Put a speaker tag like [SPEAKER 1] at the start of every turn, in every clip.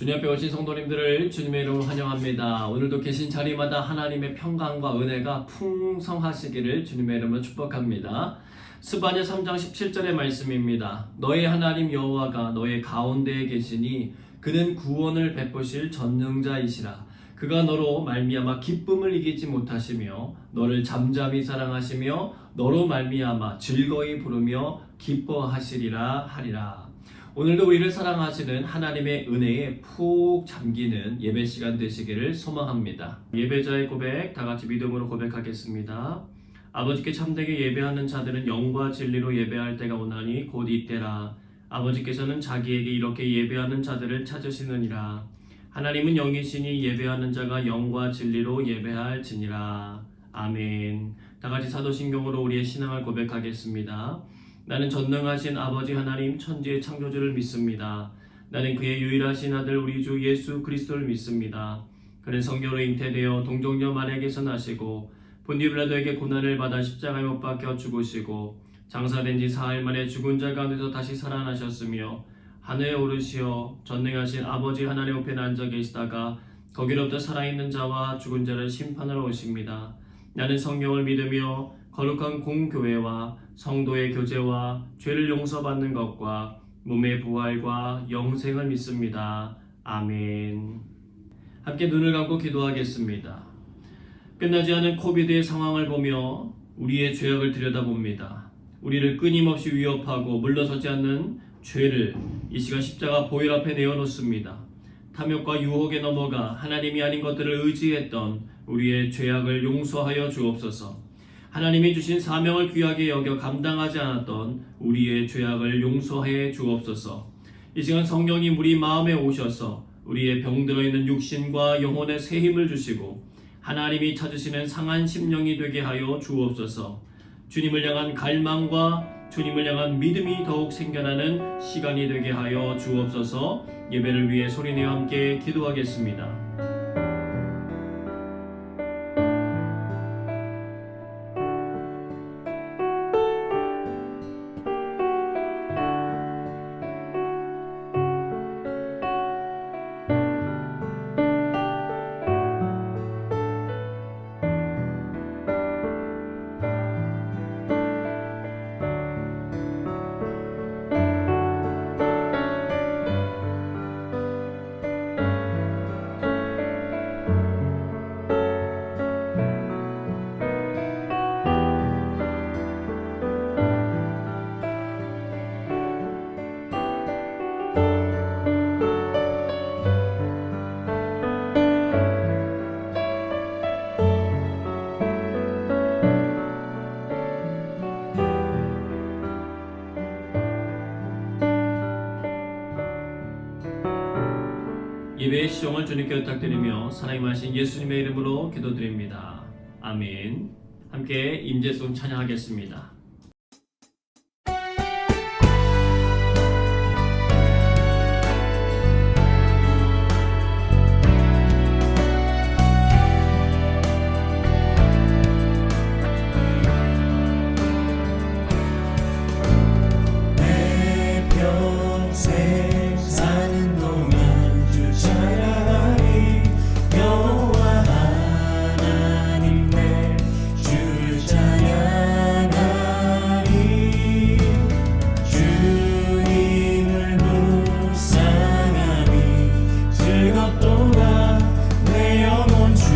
[SPEAKER 1] 주님 앞에 오신 성도님들을 주님의 이름으로 환영합니다. 오늘도 계신 자리마다 하나님의 평강과 은혜가 풍성하시기를 주님의 이름으로 축복합니다. 스바냐 3장 17절의 말씀입니다. 너의 하나님 여호와가 너의 가운데에 계시니 그는 구원을 베푸실 전능자이시라. 그가 너로 말미암아 기쁨을 이기지 못하시며 너를 잠잠히 사랑하시며 너로 말미암아 즐거이 부르며 기뻐하시리라 하리라. 오늘도 우리를 사랑하시는 하나님의 은혜에 푹 잠기는 예배 시간 되시기를 소망합니다. 예배자의 고백 다같이 믿음으로 고백하겠습니다. 아버지께 참되게 예배하는 자들은 영과 진리로 예배할 때가 오나니 곧 이때라. 아버지께서는 자기에게 이렇게 예배하는 자들을 찾으시느니라. 하나님은 영이시니 예배하는 자가 영과 진리로 예배할지니라. 아멘. 다같이 사도신경으로 우리의 신앙을 고백하겠습니다. 나는 전능하신 아버지 하나님 천지의 창조주를 믿습니다. 나는 그의 유일하신 아들 우리 주 예수 그리스도를 믿습니다. 그는 성령으로 잉태되어 동정녀 마리아에게서 나시고 본디오 빌라도에게 고난을 받아 십자가에 못 박혀 죽으시고 장사된 지 사흘 만에 죽은 자 가운데서 다시 살아나셨으며 하늘에 오르시어 전능하신 아버지 하나님 우편에 앉아 계시다가 거기로부터 살아있는 자와 죽은 자를 심판하러 오십니다. 나는 성령을 믿으며 거룩한 공교회와 성도의 교제와 죄를 용서받는 것과 몸의 부활과 영생을 믿습니다. 아멘. 함께 눈을 감고 기도하겠습니다. 끝나지 않은 코비드의 상황을 보며 우리의 죄악을 들여다봅니다. 우리를 끊임없이 위협하고 물러서지 않는 죄를 이 시간 십자가 보혈 앞에 내어놓습니다. 탐욕과 유혹에 넘어가 하나님이 아닌 것들을 의지했던 우리의 죄악을 용서하여 주옵소서. 하나님이 주신 사명을 귀하게 여겨 감당하지 않았던 우리의 죄악을 용서해 주옵소서. 이 시간 성령님 우리 마음에 오셔서 우리의 병들어 있는 육신과 영혼에 새 힘을 주시고 하나님이 찾으시는 상한 심령이 되게 하여 주옵소서. 주님을 향한 갈망과 주님을 향한 믿음이 더욱 생겨나는 시간이 되게 하여 주옵소서. 예배를 위해 소리내어 함께 기도하겠습니다. 예배의 시종을 주님께 부탁드리며 사랑이 많으신 예수님의 이름으로 기도드립니다. 아멘. 함께 임재송 찬양하겠습니다.
[SPEAKER 2] 내 평생 사는 동안 찬양하리 여호와 하나님 내 주를 찬양하리 주님을 묵상하니 즐겁도다 내 영혼 주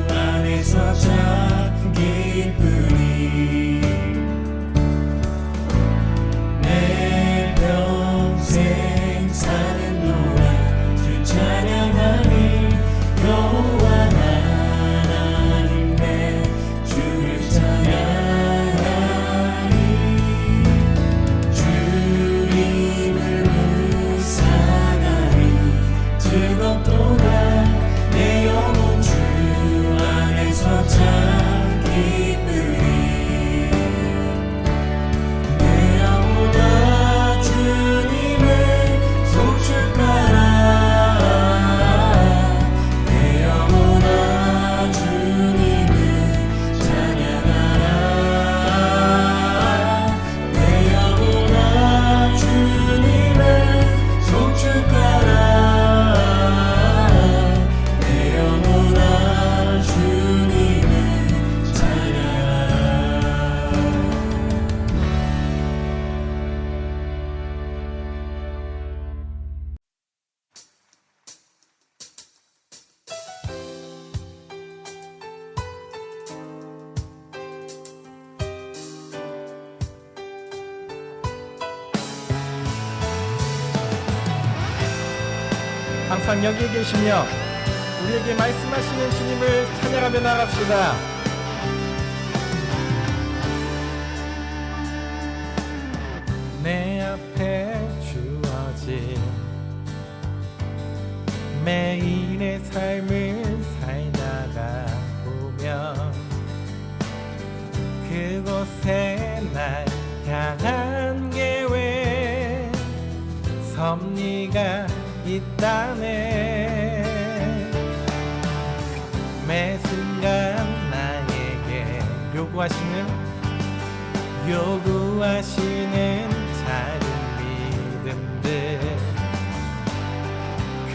[SPEAKER 2] 안에서 참 기쁘니 내 평생 사는 동안 주 찬양하니 여호와 하나님 내 주를 찬양하니 주님을 묵상하니 즐겁도다
[SPEAKER 3] 항상 여기에 계시며 우리에게 말씀하시는 주님을 찬양하며 나갑시다. 내 앞에 주어진 매일의 삶을 살다가 보면 그곳에 날 향한 계획 섭리가 있다네. 매 순간 나에게 요구하시는 작은 믿음들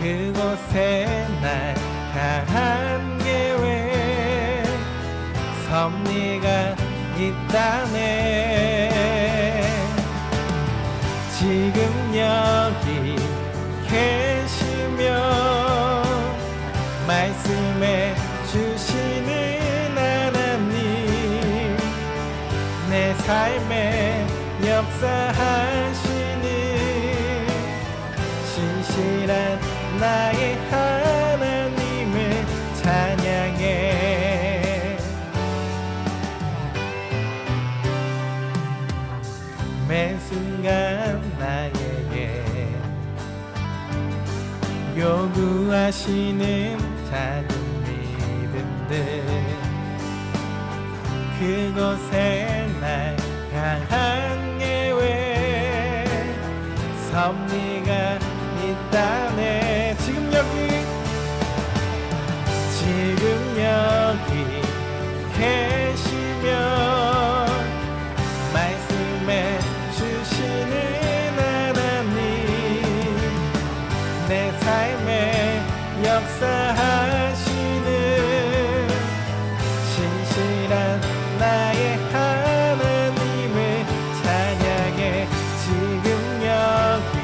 [SPEAKER 3] 그곳에 날 향한 계획 섭리가 있다네. 지금 여기 계시며 말씀해 주시는 하나님 내 삶에 역사하시는 신실한 나의 하나님을 찬양해. 매 순간 나에게 요구하시는 작은 믿음들 그곳에 날 향한 계획 섭리가 있다네. 지금 여기 계시며 말씀해 주시는 하나님 내 삶에 역사하시는 신실한 나의 하나님을 찬양해. 지금 여기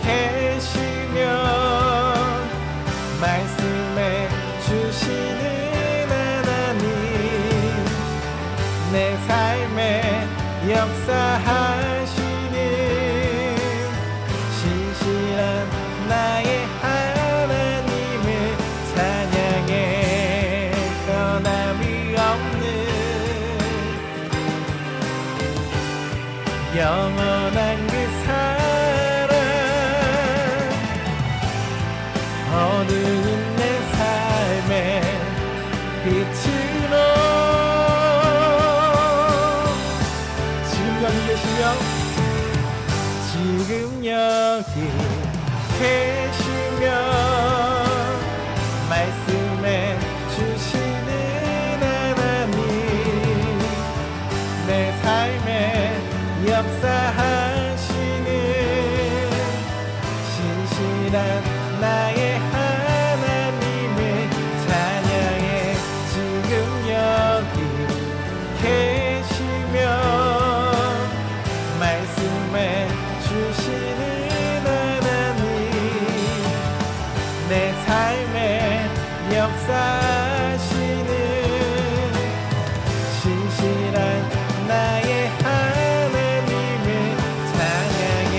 [SPEAKER 3] 계시며 말씀해 주시는 하나님 내 삶에 역사하시는 신실한 나의 하나님을 찬양해. 변함이 없는 영원한 그 사랑 어두운 내 삶의 빛으로 지금 여기 계시며 지금 여기 계시며 말씀해 주시는 하나님 내 삶에 역사하시는 신실한 나의 하나님을 찬양해. 지금 여기 계시며 말씀해 주시는 하나님 내 삶에 역사하시는 신실한 나의 하나님을 찬양해.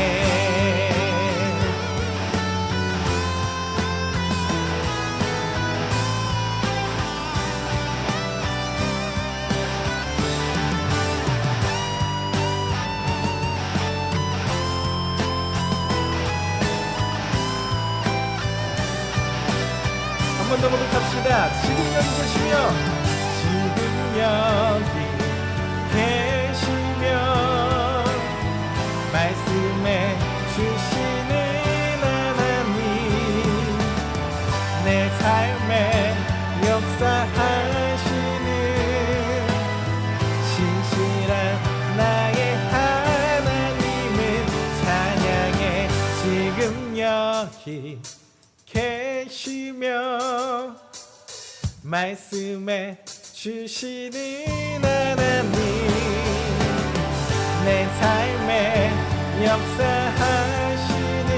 [SPEAKER 3] 한 번 더 고백합시다. 지금 여기 계시며 지금 여기 계시며 말씀해 주시는 하나님 내 삶에 역사하시는 신실한 나의 하나님을 찬양해. 지금 여기 계시며 말씀해 주시는 하나님 내 삶에 역사하시는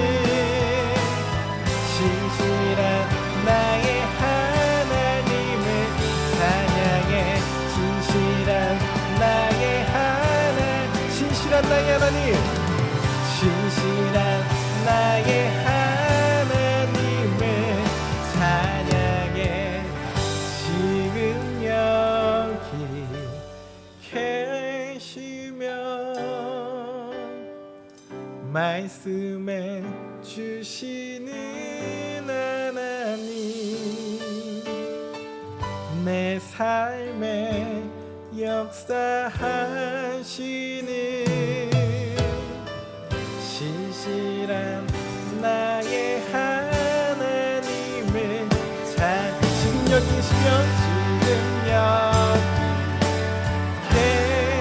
[SPEAKER 3] 신실한 나의 하나님을 찬양해. 신실한 나의 하나님 신실한 나의 하나님 내 삶에 역사하시는 신실한 나의 하나님을 지금 여기 계시면 지금 여기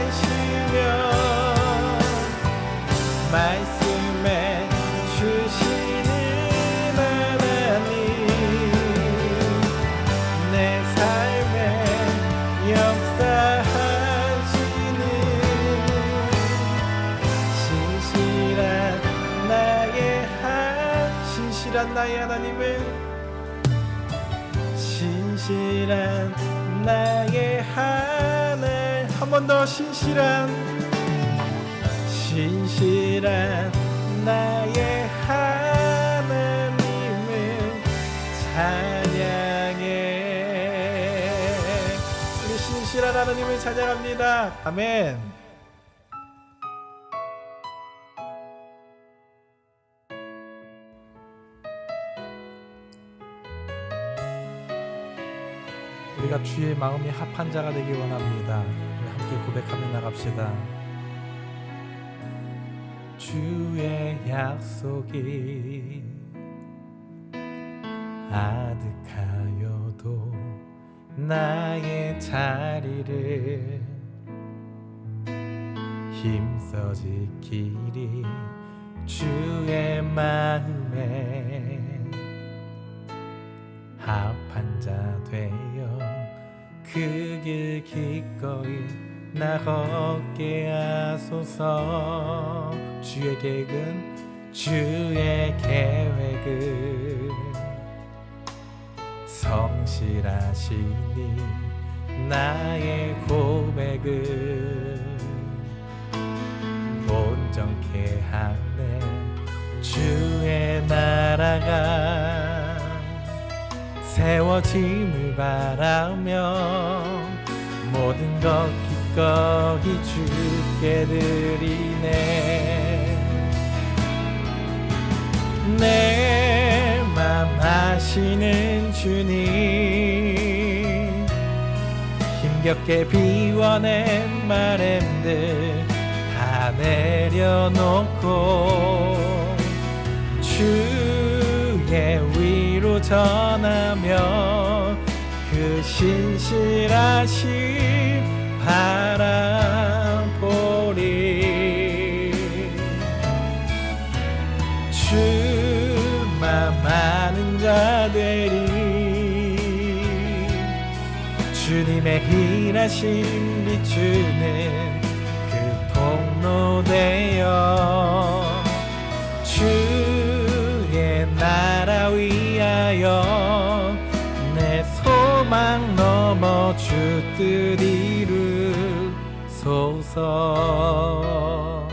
[SPEAKER 3] 계시면 말씀해 주시는 하나님 내 삶에 역사하시는 신실한 나의 하나님을 신실한 나의 하나님 한 번 더 신실한 나의 하나님을 찬양해. 우리 신실한 하나님을 찬양합니다. 아멘. 우리가 주의 마음이 합한 자가 되기 원합니다. 우리 함께 고백하며 나갑시다. 주의 약속이 아득하여도 나의 자리를 힘써 지키리 주의 마음에 합한 자 되어 그 길 기꺼이 나 걷게 하소서. 주의 계획은 성실하시니 나의 고백을 온전케 하네. 주의 나라가 세워짐을 바라며 모든 것 기꺼이 주께 드리네. 내 맘 아시는 주님 힘겹게 비워낸 바램들 다 내려놓고 주의 위로 전하며 그 신실하심 바라보리. 주만 아는 자 되리. 주님의 일하심 비추는 그 통로 되어 주의 나라 위하여 내 소망 넘어 주 뜻 이루소서.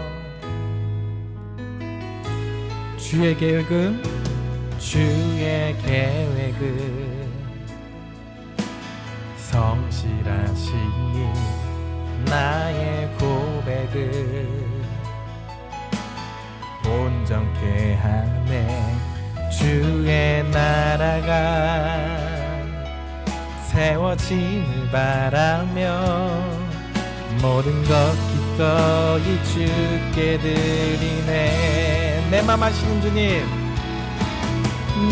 [SPEAKER 3] 주의 계획은 성실하시니 나의 고백을 온전케 하네. 주의 나라가 세워짐을 바라며 모든 것 기꺼이 주께 드리네. 내 맘 아시는 주님,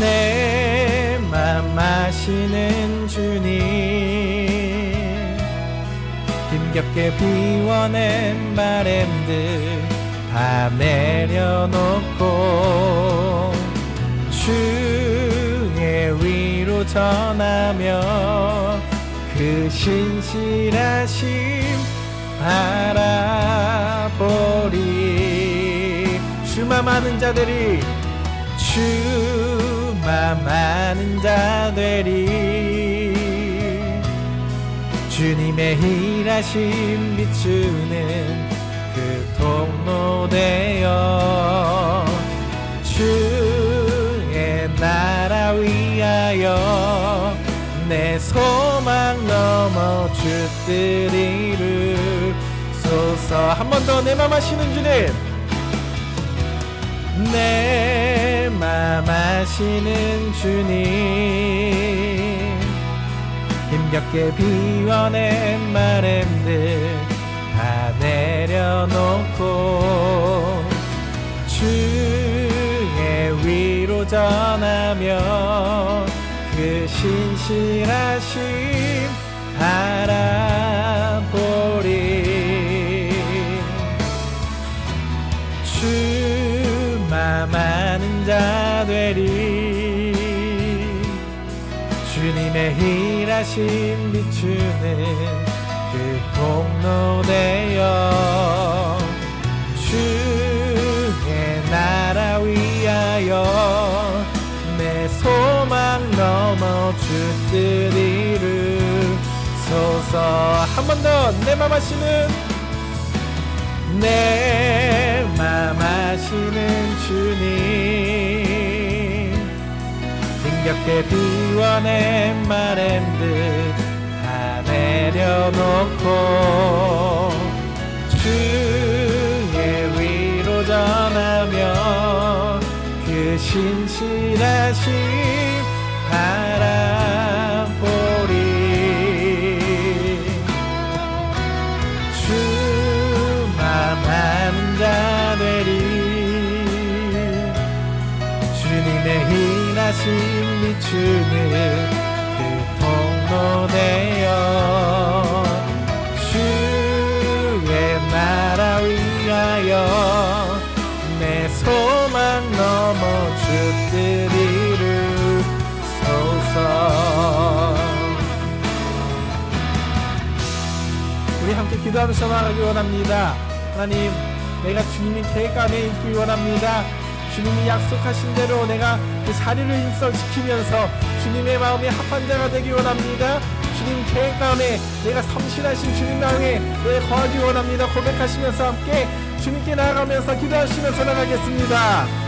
[SPEAKER 3] 내 맘 아시는 주님 힘겹게 비워낸 바램들 다 내려놓고 주의 위로 전하며 그 신실하심 바라보리. 주만 아는 자들이 주만 아는 자들이 주님의 일하심 비추는 그 통로 되어 주의 나라 위하여 내 소망 넘어 주 뜻 이루소서. 한 번 더 내 맘 아시는 주님, 내 맘 아시는 주님 힘겹게 비워낸 바람들 다 내려놓고 주의 위로 전하며 그 신실하심 바라보리. 주만 아는 자 되리. 주님의 일하심 비추는 그 통로 되어 주의 나라 위하여 내 소망 넘어 주 뜻 이루소서. 한 번 더 내 맘 하시는 내 맘 하시는 주님 힘겹게 비워낸 바람들 다 내려놓고 주의 위로 전하며 그 신실하심 바라보리. 주만 아는 자 되리. 주님의 일하심 비추는 그 통로 되어 주의 나라 위하여 내 소망 넘어 주 뜻 이루소서. 우리 함께 기도하면서 나아가기 원합니다. 하나님, 내가 주님이 계획 안에 있기 원합니다. 주님이 약속하신 대로 내가 그 자리를 입성시키면서 주님의 마음에 합한 자가 되기 원합니다. 주님 계획 가운데 내가 성실하신 주님 마음에 내가 거하기 원합니다. 고백하시면서 함께 주님께 나아가면서 기도하시면서 나가겠습니다.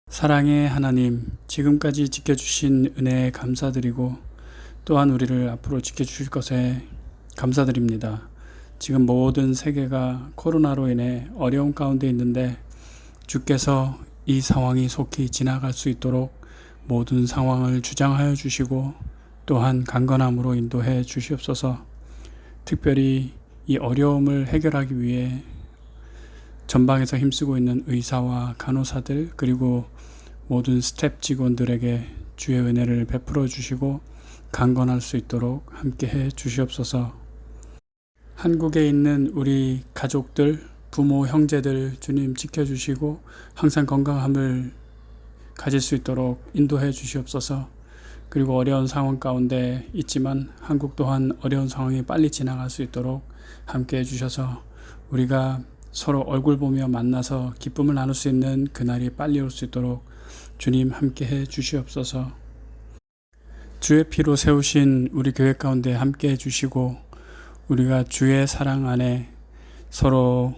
[SPEAKER 4] 사랑의 하나님, 지금까지 지켜주신 은혜에 감사드리고 또한 우리를 앞으로 지켜주실 것에 감사드립니다. 지금 모든 세계가 코로나로 인해 어려운 가운데 있는데 주께서 이 상황이 속히 지나갈 수 있도록 모든 상황을 주장하여 주시고 또한 강건함으로 인도해 주시옵소서. 특별히 이 어려움을 해결하기 위해 전방에서 힘쓰고 있는 의사와 간호사들 그리고 모든 스텝 직원들에게 주의 은혜를 베풀어 주시고 강건할 수 있도록 함께해 주시옵소서. 한국에 있는 우리 가족들, 부모, 형제들 주님 지켜주시고 항상 건강함을 가질 수 있도록 인도해 주시옵소서. 그리고 어려운 상황 가운데 있지만 한국 또한 어려운 상황이 빨리 지나갈 수 있도록 함께해 주셔서 우리가 서로 얼굴 보며 만나서 기쁨을 나눌 수 있는 그날이 빨리 올 수 있도록 주님 함께해 주시옵소서. 주의 피로 세우신 우리 교회 가운데 함께해 주시고 우리가 주의 사랑 안에 서로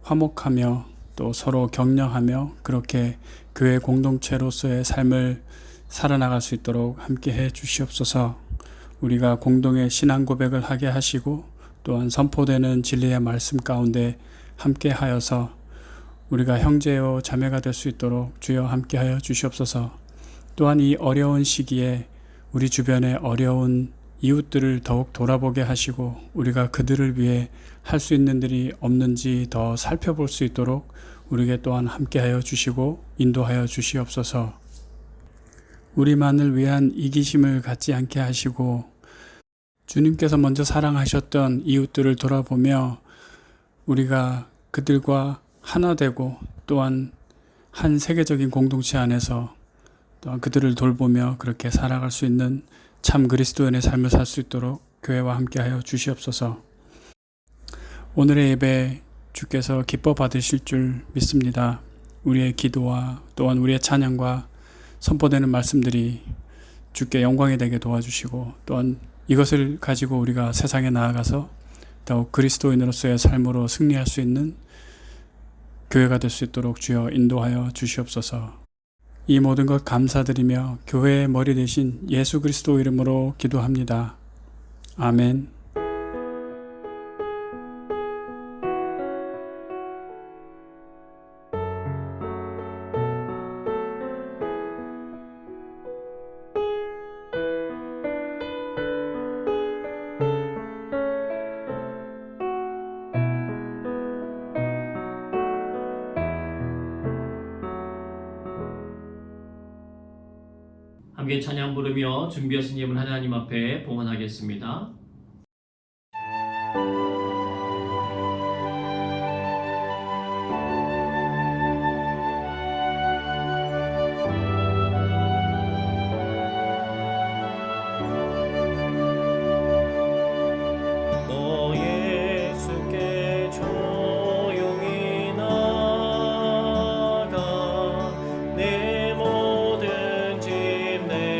[SPEAKER 4] 화목하며 또 서로 격려하며 그렇게 교회 공동체로서의 삶을 살아나갈 수 있도록 함께해 주시옵소서. 우리가 공동의 신앙 고백을 하게 하시고 또한 선포되는 진리의 말씀 가운데 함께하여서 우리가 형제요 자매가 될 수 있도록 주여 함께하여 주시옵소서. 또한 이 어려운 시기에 우리 주변의 어려운 이웃들을 더욱 돌아보게 하시고 우리가 그들을 위해 할 수 있는 일이 없는지 더 살펴볼 수 있도록 우리에게 또한 함께하여 주시고 인도하여 주시옵소서. 우리만을 위한 이기심을 갖지 않게 하시고 주님께서 먼저 사랑하셨던 이웃들을 돌아보며 우리가 그들과 하나 되고 또한 한 세계적인 공동체 안에서 또한 그들을 돌보며 그렇게 살아갈 수 있는 참 그리스도인의 삶을 살 수 있도록 교회와 함께하여 주시옵소서. 오늘의 예배 주께서 기뻐 받으실 줄 믿습니다. 우리의 기도와 또한 우리의 찬양과 선포되는 말씀들이 주께 영광이 되게 도와주시고, 또한 이것을 가지고 우리가 세상에 나아가서 더욱 그리스도인으로서의 삶으로 승리할 수 있는 교회가 될 수 있도록 주여 인도하여 주시옵소서. 이 모든 것 감사드리며 교회의 머리 대신 예수 그리스도 이름으로 기도합니다. 아멘.
[SPEAKER 1] 함께 찬양 부르며 준비하신 예물 하나님 앞에 봉헌하겠습니다.
[SPEAKER 2] 오 예수께 조용히 나가 내 모든 짐 내려놓고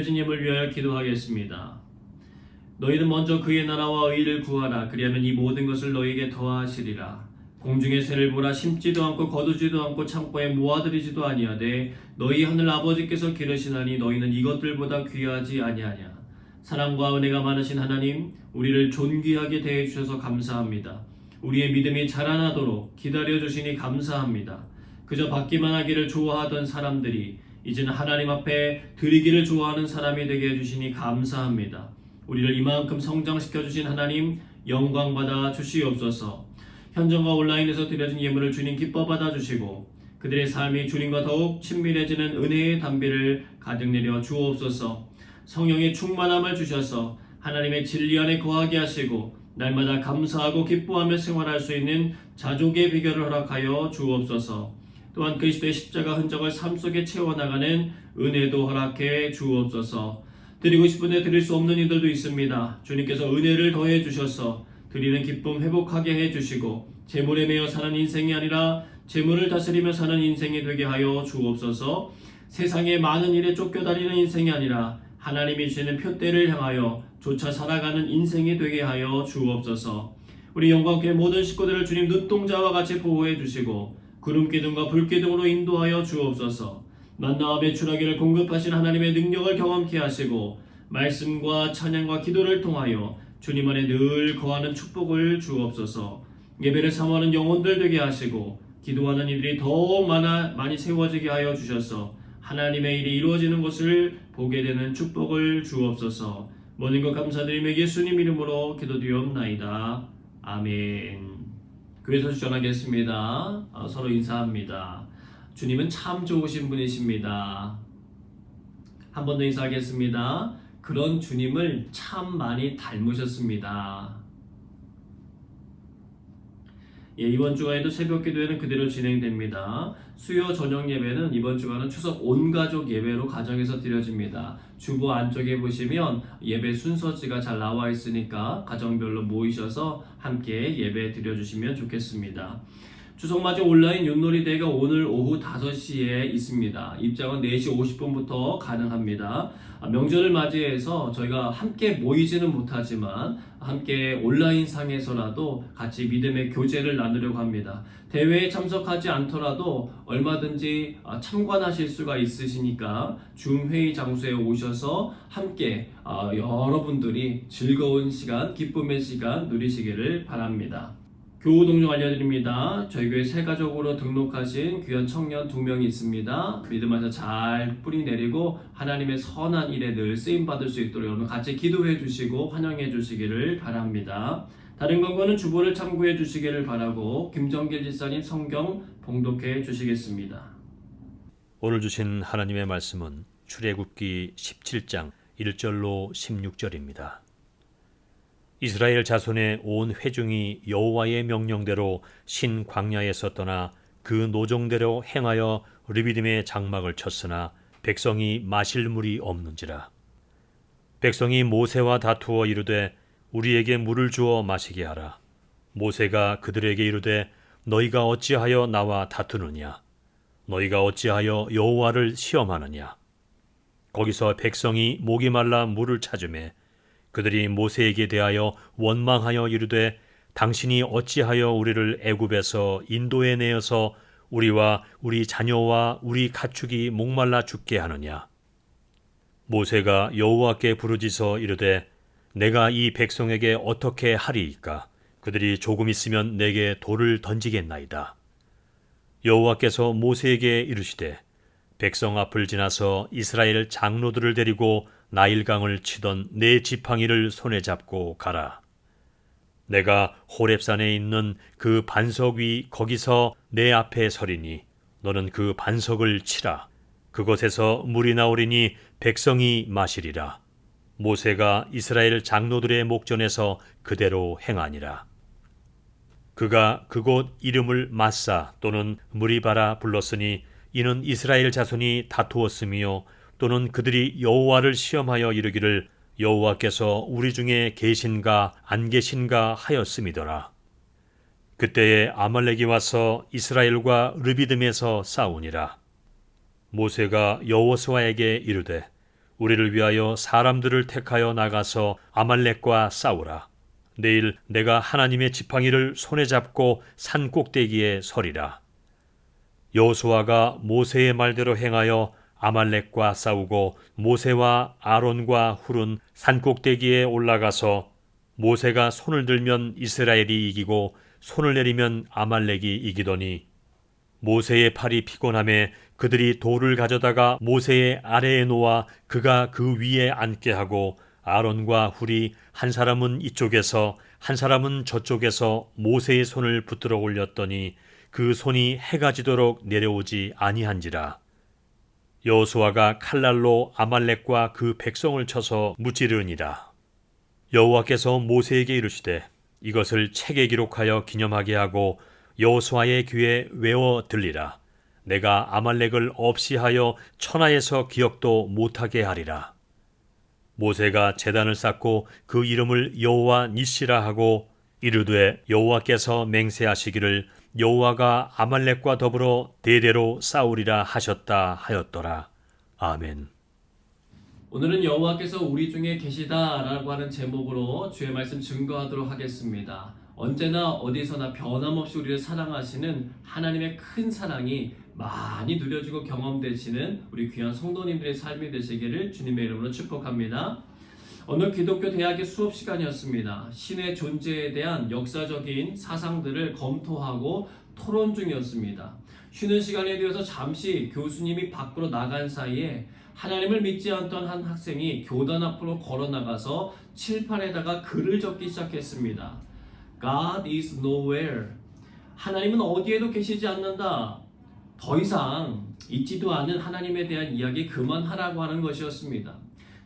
[SPEAKER 1] 드려진 예물 위하여 기도하겠습니다. 너희는 먼저 그의 나라와 의를 구하라. 그리하면 이 모든 것을 너희에게 더하시리라. 공중의 새를 보라. 심지도 않고 거두지도 않고 창고에 모아들이지도 아니하되 너희 하늘 아버지께서 기르시나니 너희는 이것들보다 귀하지 아니하냐. 사랑과 은혜가 많으신 하나님, 우리를 존귀하게 대해 주셔서 감사합니다. 우리의 믿음이 자라나도록 기다려 주시니 감사합니다. 그저 받기만 하기를 좋아하던 사람들이 이제는 하나님 앞에 드리기를 좋아하는 사람이 되게 해주시니 감사합니다. 우리를 이만큼 성장시켜 주신 하나님, 영광 받아 주시옵소서. 현장과 온라인에서 드려진 예물을 주님 기뻐 받아 주시고 그들의 삶이 주님과 더욱 친밀해지는 은혜의 담비를 가득 내려 주옵소서. 성령의 충만함을 주셔서 하나님의 진리 안에 거하게 하시고 날마다 감사하고 기뻐하며 생활할 수 있는 자족의 비결을 허락하여 주옵소서. 또한 그리스도의 십자가 흔적을 삶 속에 채워나가는 은혜도 허락해 주옵소서. 드리고 싶은데 드릴 수 없는 이들도 있습니다. 주님께서 은혜를 더해 주셔서 드리는 기쁨 회복하게 해주시고 재물에 매여 사는 인생이 아니라 재물을 다스리며 사는 인생이 되게 하여 주옵소서. 세상의 많은 일에 쫓겨다니는 인생이 아니라 하나님이 주시는 표대를 향하여 쫓아 살아가는 인생이 되게 하여 주옵소서. 우리 영광교회 모든 식구들을 주님 눈동자와 같이 보호해 주시고 구름기둥과 불기둥으로 인도하여 주옵소서. 만나와 배출하기를 공급하신 하나님의 능력을 경험케 하시고 말씀과 찬양과 기도를 통하여 주님 안에 늘 거하는 축복을 주옵소서. 예배를 사모하는 영혼들 되게 하시고 기도하는 이들이 더 많이 세워지게 하여 주셔서 하나님의 일이 이루어지는 것을 보게 되는 축복을 주옵소서. 모든 것 감사드리며 예수님 이름으로 기도드리옵나이다. 아멘. 교회에서 전하겠습니다. 서로 인사합니다. 주님은 참 좋으신 분이십니다. 한 번 더 인사하겠습니다. 그런 주님을 참 많이 닮으셨습니다. 이번 주간에도 새벽 기도회는 그대로 진행됩니다. 수요 저녁 예배는 이번 주간은 추석 온가족 예배로 가정에서 드려집니다. 주보 안쪽에 보시면 예배 순서지가 잘 나와 있으니까 가정별로 모이셔서 함께 예배 드려주시면 좋겠습니다. 추석맞이 온라인 윷놀이 대회가 오늘 오후 5시에 있습니다. 입장은 4시 50분부터 가능합니다. 명절을 맞이해서 저희가 함께 모이지는 못하지만 함께 온라인 상에서라도 같이 믿음의 교제를 나누려고 합니다. 대회에 참석하지 않더라도 얼마든지 참관하실 수가 있으시니까 줌 회의 장소에 오셔서 함께 여러분들이 즐거운 시간, 기쁨의 시간 누리시기를 바랍니다. 교우 동정 알려드립니다. 저희 교회 새가족으로 등록하신 귀한 청년 2명이 있습니다. 믿음 안에서 잘 뿌리 내리고 하나님의 선한 일에 늘 쓰임받을 수 있도록 여러분 같이 기도해 주시고 환영해 주시기를 바랍니다. 다른 권고는 주보를 참고해 주시기를 바라고 김정길 집사님 성경 봉독해 주시겠습니다.
[SPEAKER 5] 오늘 주신 하나님의 말씀은 출애굽기 17장 1절로 16절입니다. 이스라엘 자손의 온 회중이 여호와의 명령대로 신 광야에서 떠나 그 노종대로 행하여 르비딤의 장막을 쳤으나 백성이 마실 물이 없는지라. 백성이 모세와 다투어 이르되 우리에게 물을 주어 마시게 하라. 모세가 그들에게 이르되 너희가 어찌하여 나와 다투느냐? 너희가 어찌하여 여호와를 시험하느냐? 거기서 백성이 목이 말라 물을 찾으매 그들이 모세에게 대하여 원망하여 이르되 당신이 어찌하여 우리를 애굽에서 인도에 내어서 우리와 우리 자녀와 우리 가축이 목말라 죽게 하느냐? 모세가 여호와께 부르짖어 이르되 내가 이 백성에게 어떻게 하리이까? 그들이 조금 있으면 내게 돌을 던지겠나이다. 여호와께서 모세에게 이르시되 백성 앞을 지나서 이스라엘 장로들을 데리고 나일강을 치던 네 지팡이를 손에 잡고 가라. 내가 호렙산에 있는 그 반석 위 거기서 내 앞에 서리니 너는 그 반석을 치라. 그곳에서 물이 나오리니 백성이 마시리라. 모세가 이스라엘 장로들의 목전에서 그대로 행하니라. 그가 그곳 이름을 마사 또는 무리바라 불렀으니 이는 이스라엘 자손이 다투었으며 또는 그들이 여호와를 시험하여 이르기를 여호와께서 우리 중에 계신가 안 계신가 하였음이더라. 그때에 아말렉이 와서 이스라엘과 르비딤에서 싸우니라. 모세가 여호수아에게 이르되 우리를 위하여 사람들을 택하여 나가서 아말렉과 싸우라. 내일 내가 하나님의 지팡이를 손에 잡고 산 꼭대기에 서리라. 여호수아가 모세의 말대로 행하여 아말렉과 싸우고 모세와 아론과 훌은 산 꼭대기에 올라가서 모세가 손을 들면 이스라엘이 이기고 손을 내리면 아말렉이 이기더니 모세의 팔이 피곤함에 그들이 돌을 가져다가 모세의 아래에 놓아 그가 그 위에 앉게 하고 아론과 훌이 한 사람은 이쪽에서 한 사람은 저쪽에서 모세의 손을 붙들어 올렸더니 그 손이 해가 지도록 내려오지 아니한지라. 여호수아가 칼날로 아말렉과 그 백성을 쳐서 무찌르니라. 여호와께서 모세에게 이르시되 이것을 책에 기록하여 기념하게 하고 여호수아의 귀에 외워 들리라. 내가 아말렉을 없이 하여 천하에서 기억도 못하게 하리라. 모세가 제단을 쌓고 그 이름을 여호와 니시라 하고 이르되 여호와께서 맹세하시기를 여호와가 아말렉과 더불어 대대로 싸우리라 하셨다 하였더라. 아멘.
[SPEAKER 1] 오늘은 여호와께서 우리 중에 계시다라고 하는 제목으로 주의 말씀 증거하도록 하겠습니다. 언제나 어디서나 변함없이 우리를 사랑하시는 하나님의 큰 사랑이 많이 누려지고 경험되시는 우리 귀한 성도님들의 삶이 되시기를 주님의 이름으로 축복합니다. 오늘 기독교 대학의 수업 시간이었습니다. 신의 존재에 대한 역사적인 사상들을 검토하고 토론 중이었습니다. 쉬는 시간에 되어서 잠시 교수님이 밖으로 나간 사이에 하나님을 믿지 않던 한 학생이 교단 앞으로 걸어 나가서 칠판에다가 글을 적기 시작했습니다. God is nowhere. 하나님은 어디에도 계시지 않는다. 더 이상 있지도 않은 하나님에 대한 이야기 그만하라고 하는 것이었습니다.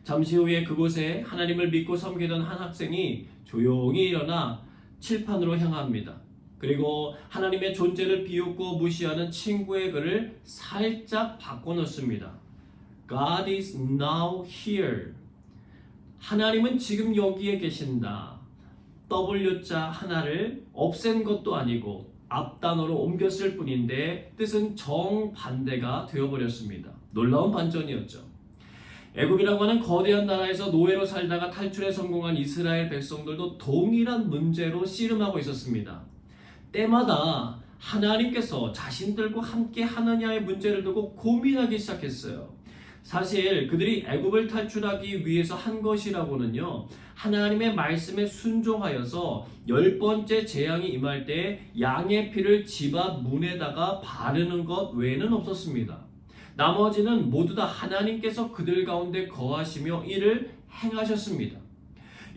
[SPEAKER 1] 잠시 후에 그곳에 하나님을 믿고 섬기던 한 학생이 조용히 일어나 칠판으로 향합니다. 그리고 하나님의 존재를 비웃고 무시하는 친구의 글을 살짝 바꿔놓습니다. God is now here. 하나님은 지금 여기에 계신다. W자 하나를 없앤 것도 아니고 앞단어로 옮겼을 뿐인데 뜻은 정반대가 되어버렸습니다. 놀라운 반전이었죠. 애굽이라고 하는 거대한 나라에서 노예로 살다가 탈출에 성공한 이스라엘 백성들도 동일한 문제로 씨름하고 있었습니다. 때마다 하나님께서 자신들과 함께 하느냐의 문제를 두고 고민하기 시작했어요. 사실 그들이 애굽을 탈출하기 위해서 한 것이라고는요, 하나님의 말씀에 순종하여서 10번째 재앙이 임할 때 양의 피를 집 앞 문에다가 바르는 것 외에는 없었습니다. 나머지는 모두 다 하나님께서 그들 가운데 거하시며 이를 행하셨습니다.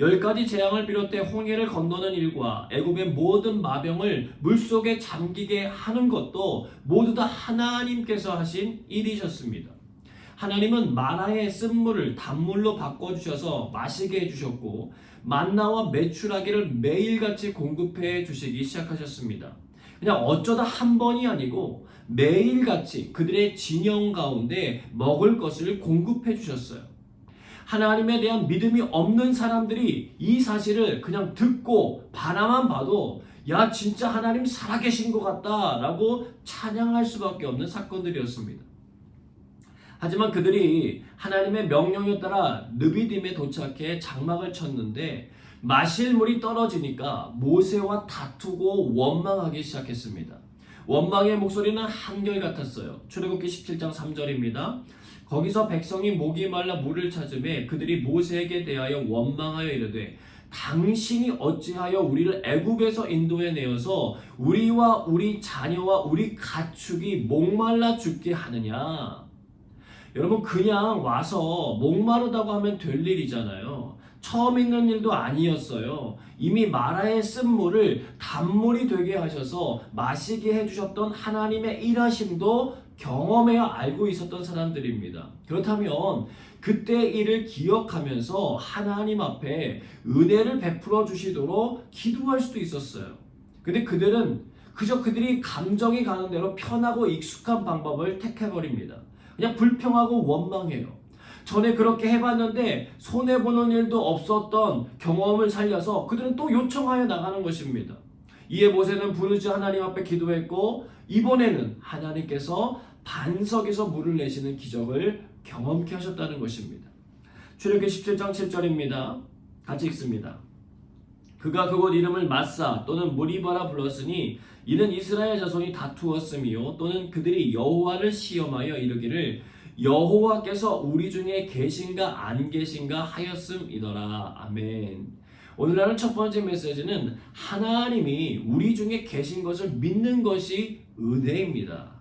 [SPEAKER 1] 10가지 재앙을 비롯해 홍해를 건너는 일과 애굽의 모든 마병을 물속에 잠기게 하는 것도 모두 다 하나님께서 하신 일이셨습니다. 하나님은 마라의 쓴물을 단물로 바꿔주셔서 마시게 해주셨고 만나와 메추라기를 매일같이 공급해 주시기 시작하셨습니다. 그냥 어쩌다 한 번이 아니고 매일같이 그들의 진영 가운데 먹을 것을 공급해 주셨어요. 하나님에 대한 믿음이 없는 사람들이 이 사실을 그냥 듣고 바라만 봐도 야 진짜 하나님 살아계신 것 같다 라고 찬양할 수밖에 없는 사건들이었습니다. 하지만 그들이 하나님의 명령에 따라 르비딤에 도착해 장막을 쳤는데 마실 물이 떨어지니까 모세와 다투고 원망하기 시작했습니다. 원망의 목소리는 한결같았어요. 출애굽기 17장 3절입니다. 거기서 백성이 목이 말라 물을 찾으매 그들이 모세에게 대하여 원망하여 이르되 당신이 어찌하여 우리를 애굽에서 인도해 내어서 우리와 우리 자녀와 우리 가축이 목말라 죽게 하느냐. 여러분 그냥 와서 목마르다고 하면 될 일이잖아요. 처음 있는 일도 아니었어요. 이미 마라의 쓴물을 단물이 되게 하셔서 마시게 해주셨던 하나님의 일하심도 경험해야 알고 있었던 사람들입니다. 그렇다면 그때 일을 기억하면서 하나님 앞에 은혜를 베풀어 주시도록 기도할 수도 있었어요. 근데 그들은 그저 그들이 감정이 가는 대로 편하고 익숙한 방법을 택해버립니다. 그냥 불평하고 원망해요. 전에 그렇게 해봤는데 손해보는 일도 없었던 경험을 살려서 그들은 또 요청하여 나가는 것입니다. 이에 모세는 부르짖어 하나님 앞에 기도했고 이번에는 하나님께서 반석에서 물을 내시는 기적을 경험케 하셨다는 것입니다. 출애굽기 17장 7절입니다. 같이 읽습니다. 그가 그곳 이름을 마사 또는 무리바라 불렀으니 이는 이스라엘 자손이 다투었으며 또는 그들이 여호와를 시험하여 이르기를 여호와께서 우리 중에 계신가 안 계신가 하였음이더라. 아멘. 오늘날은 첫 번째 메시지는 하나님이 우리 중에 계신 것을 믿는 것이 은혜입니다.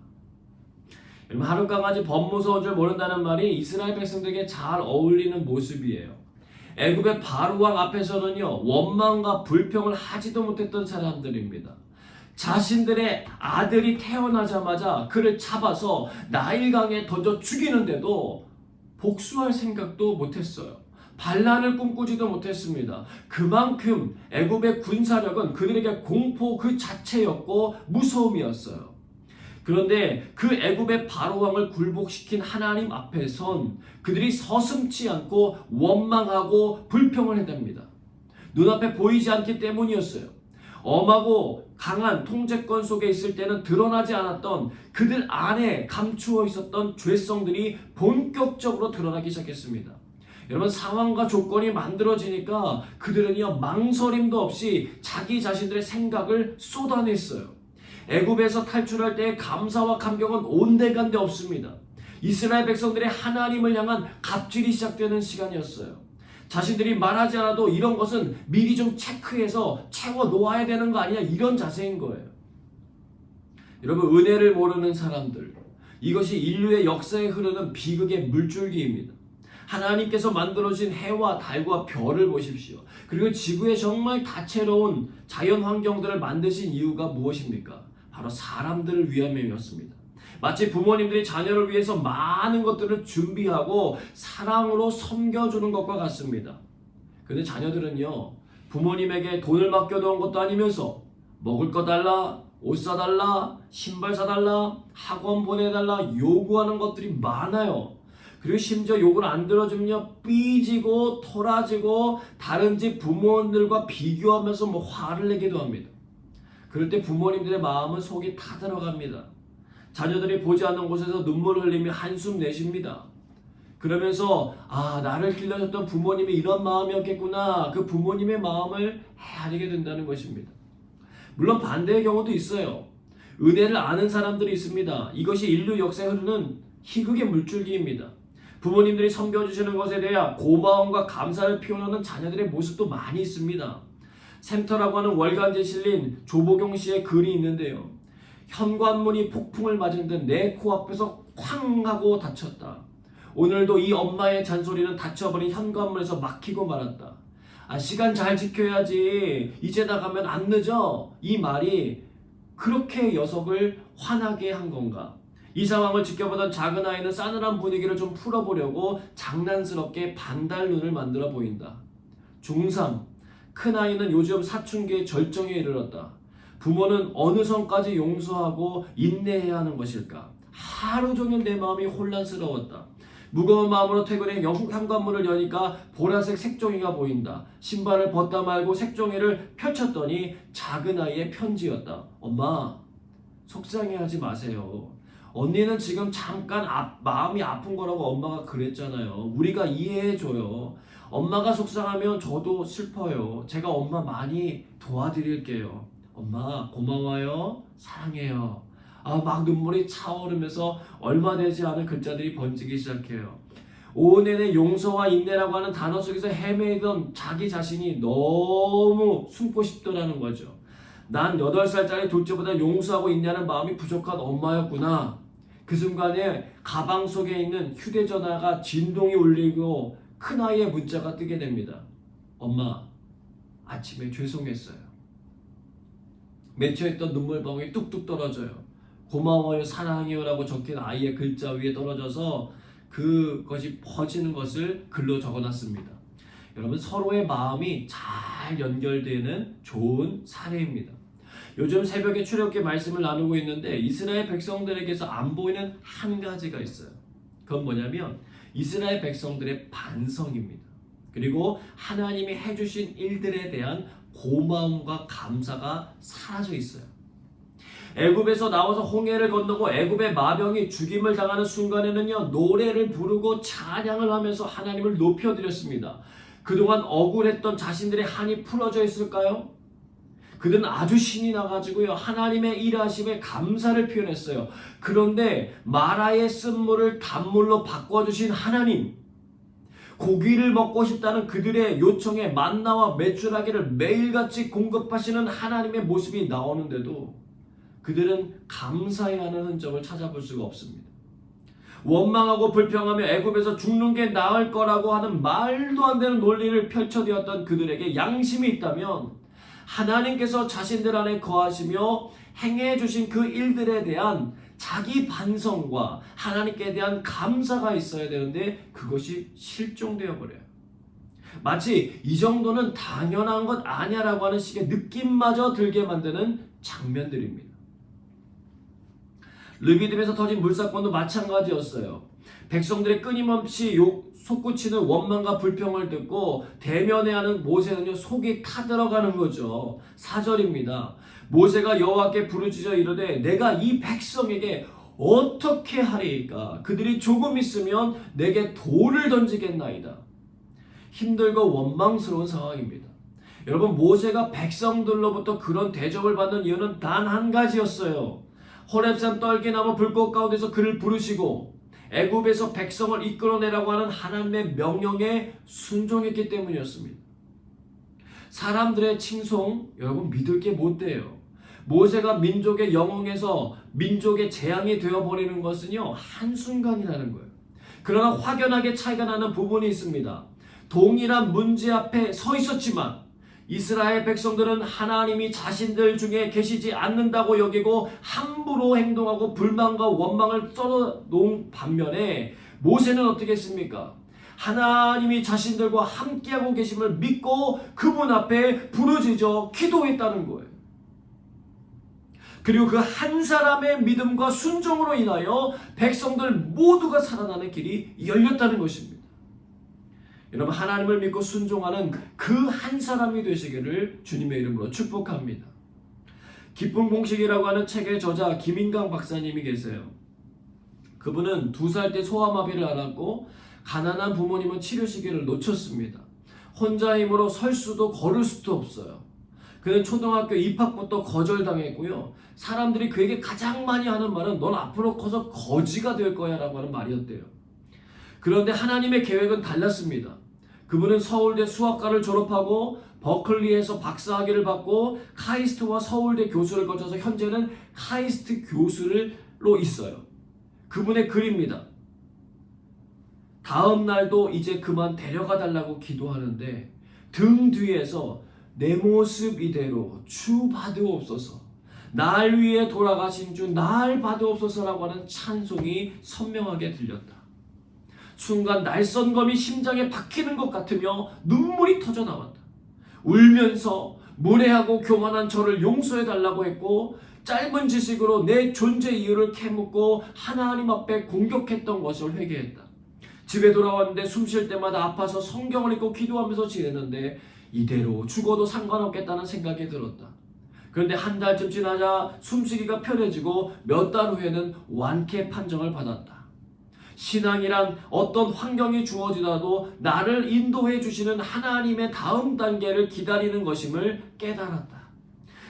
[SPEAKER 1] 여러분, 하루 강아지 법무서운 줄 모른다는 말이 이스라엘 백성들에게 잘 어울리는 모습이에요. 애굽의 바로왕 앞에서는요, 원망과 불평을 하지도 못했던 사람들입니다. 자신들의 아들이 태어나자마자 그를 잡아서 나일강에 던져 죽이는데도 복수할 생각도 못했어요. 반란을 꿈꾸지도 못했습니다. 그만큼 애굽의 군사력은 그들에게 공포 그 자체였고 무서움이었어요. 그런데 그 애굽의 바로왕을 굴복시킨 하나님 앞에선 그들이 서슴지 않고 원망하고 불평을 해댑니다. 눈앞에 보이지 않기 때문이었어요. 엄하고 강한 통제권 속에 있을 때는 드러나지 않았던 그들 안에 감추어 있었던 죄성들이 본격적으로 드러나기 시작했습니다. 여러분, 상황과 조건이 만들어지니까 그들은요, 망설임도 없이 자기 자신들의 생각을 쏟아냈어요. 애굽에서 탈출할 때의 감사와 감격은 온데간데 없습니다. 이스라엘 백성들의 하나님을 향한 갑질이 시작되는 시간이었어요. 자신들이 말하지 않아도 이런 것은 미리 좀 체크해서 채워 놓아야 되는 거 아니냐, 이런 자세인 거예요. 여러분, 은혜를 모르는 사람들, 이것이 인류의 역사에 흐르는 비극의 물줄기입니다. 하나님께서 만들어진 해와 달과 별을 보십시오. 그리고 지구에 정말 다채로운 자연 환경들을 만드신 이유가 무엇입니까? 바로 사람들을 위함이었습니다. 마치 부모님들이 자녀를 위해서 많은 것들을 준비하고 사랑으로 섬겨주는 것과 같습니다. 그런데 자녀들은요, 부모님에게 돈을 맡겨놓은 것도 아니면서 먹을 거 달라, 옷 사달라, 신발 사달라, 학원 보내달라 요구하는 것들이 많아요. 그리고 심지어 욕을 안 들어주면요, 삐지고 토라지고 다른 집 부모님들과 비교하면서 화를 내기도 합니다. 그럴 때 부모님들의 마음은 속이 타들어갑니다. 자녀들이 보지 않는 곳에서 눈물을 흘리며 한숨 내쉽니다. 그러면서 나를 길러줬던 부모님이 이런 마음이었겠구나, 그 부모님의 마음을 헤아리게 된다는 것입니다. 물론 반대의 경우도 있어요. 은혜를 아는 사람들이 있습니다. 이것이 인류 역사에 흐르는 희극의 물줄기입니다. 부모님들이 섬겨주시는 것에 대한 고마움과 감사를 표현하는 자녀들의 모습도 많이 있습니다. 샘터라고 하는 월간지에 실린 조보경 씨의 글이 있는데요. 현관문이 폭풍을 맞은 듯 내 코앞에서 쾅 하고 닫혔다. 오늘도 이 엄마의 잔소리는 닫혀버린 현관문에서 막히고 말았다. 시간 잘 지켜야지, 이제 나가면 안 늦어. 이 말이 그렇게 녀석을 화나게 한 건가? 이 상황을 지켜보던 작은 아이는 싸늘한 분위기를 좀 풀어보려고 장난스럽게 반달 눈을 만들어 보인다. 중3, 큰 아이는 요즘 사춘기의 절정에 이르렀다. 부모는 어느 선까지 용서하고 인내해야 하는 것일까? 하루 종일 내 마음이 혼란스러웠다. 무거운 마음으로 퇴근해 현관문을 여니까 보라색 색종이가 보인다. 신발을 벗다 말고 색종이를 펼쳤더니 작은 아이의 편지였다. 엄마, 속상해하지 마세요. 언니는 지금 잠깐 마음이 아픈 거라고 엄마가 그랬잖아요. 우리가 이해해줘요. 엄마가 속상하면 저도 슬퍼요. 제가 엄마 많이 도와드릴게요. 엄마 고마워요. 사랑해요. 막 눈물이 차오르면서 얼마 되지 않은 글자들이 번지기 시작해요. 오내내 용서와 인내라고 하는 단어 속에서 헤매던 자기 자신이 너무 숨고 싶더라는 거죠. 난 8살짜리 둘째보다 용서하고 인내하는 마음이 부족한 엄마였구나. 그 순간에 가방 속에 있는 휴대전화가 진동이 울리고 큰아이의 문자가 뜨게 됩니다. 엄마, 아침에 죄송했어요. 맺혀있던 눈물방울이 뚝뚝 떨어져요. 고마워요, 사랑해요 라고 적힌 아이의 글자 위에 떨어져서 그것이 퍼지는 것을 글로 적어놨습니다. 여러분, 서로의 마음이 잘 연결되는 좋은 사례입니다. 요즘 새벽에 출애굽기 말씀을 나누고 있는데 이스라엘 백성들에게서 안 보이는 한 가지가 있어요. 그건 뭐냐면 이스라엘 백성들의 반성입니다. 그리고 하나님이 해주신 일들에 대한 고마움과 감사가 사라져 있어요. 애굽에서 나와서 홍해를 건너고 애굽의 마병이 죽임을 당하는 순간에는요, 노래를 부르고 찬양을 하면서 하나님을 높여드렸습니다. 그동안 억울했던 자신들의 한이 풀어져 있을까요? 그들은 아주 신이 나가지고요, 하나님의 일하심에 감사를 표현했어요. 그런데 마라의 쓴물을 단물로 바꿔주신 하나님, 고기를 먹고 싶다는 그들의 요청에 만나와 메추라기를 매일같이 공급하시는 하나님의 모습이 나오는데도 그들은 감사해야 하는 흔적을 찾아볼 수가 없습니다. 원망하고 불평하며 애굽에서 죽는 게 나을 거라고 하는 말도 안 되는 논리를 펼쳐대었던 그들에게 양심이 있다면 하나님께서 자신들 안에 거하시며 행해 주신 그 일들에 대한 자기 반성과 하나님께 대한 감사가 있어야 되는데 그것이 실종되어 버려요. 마치 이 정도는 당연한 것 아니야라고 하는 식의 느낌마저 들게 만드는 장면들입니다. 르비딤에서 터진 물사건도 마찬가지였어요. 백성들의 끊임없이 솟구치는 원망과 불평을 듣고 대면해하는 모세는요, 속이 타들어가는 거죠. 4절입니다. 모세가 여호와께 부르짖어 이르되 내가 이 백성에게 어떻게 하리이까? 그들이 조금 있으면 내게 돌을 던지겠나이다. 힘들고 원망스러운 상황입니다. 여러분, 모세가 백성들로부터 그런 대접을 받는 이유는 단 한 가지였어요. 호렙산 떨기나무 불꽃 가운데서 그를 부르시고 애굽에서 백성을 이끌어내라고 하는 하나님의 명령에 순종했기 때문이었습니다. 사람들의 칭송, 여러분 믿을 게 못 돼요. 모세가 민족의 영웅에서 민족의 재앙이 되어버리는 것은요, 한순간이라는 거예요. 그러나 확연하게 차이가 나는 부분이 있습니다. 동일한 문제 앞에 서 있었지만 이스라엘 백성들은 하나님이 자신들 중에 계시지 않는다고 여기고 함부로 행동하고 불만과 원망을 썰어놓은 반면에 모세는 어떻게 했습니까? 하나님이 자신들과 함께하고 계심을 믿고 그분 앞에 부르짖어 기도했다는 거예요. 그리고 그 한 사람의 믿음과 순종으로 인하여 백성들 모두가 살아나는 길이 열렸다는 것입니다. 여러분, 하나님을 믿고 순종하는 그 한 사람이 되시기를 주님의 이름으로 축복합니다. 기쁜 공식이라고 하는 책의 저자 김인강 박사님이 계세요. 그분은 2살 때 소아마비를 앓았고 가난한 부모님은 치료 시기를 놓쳤습니다. 혼자 힘으로 설 수도 걸을 수도 없어요. 그는 초등학교 입학부터 거절당했고요. 사람들이 그에게 가장 많이 하는 말은 넌 앞으로 커서 거지가 될 거야 라고 하는 말이었대요. 그런데 하나님의 계획은 달랐습니다. 그분은 서울대 수학과를 졸업하고 버클리에서 박사학위를 받고 카이스트와 서울대 교수를 거쳐서 현재는 카이스트 교수로 있어요. 그분의 글입니다. 다음 날도 이제 그만 데려가 달라고 기도하는데 등 뒤에서 내 모습 이대로 주 받으옵소서, 날 위해 돌아가신 주 날 받으옵소서라고 하는 찬송이 선명하게 들렸다. 순간 날선검이 심장에 박히는 것 같으며 눈물이 터져 나왔다. 울면서 무례하고 교만한 저를 용서해달라고 했고 짧은 지식으로 내 존재 이유를 캐묻고 하나님 앞에 공격했던 것을 회개했다. 집에 돌아왔는데 숨 쉴 때마다 아파서 성경을 읽고 기도하면서 지냈는데 이대로 죽어도 상관없겠다는 생각이 들었다. 그런데 한 달쯤 지나자 숨쉬기가 편해지고 몇 달 후에는 완쾌 판정을 받았다. 신앙이란 어떤 환경이 주어지더라도 나를 인도해 주시는 하나님의 다음 단계를 기다리는 것임을 깨달았다.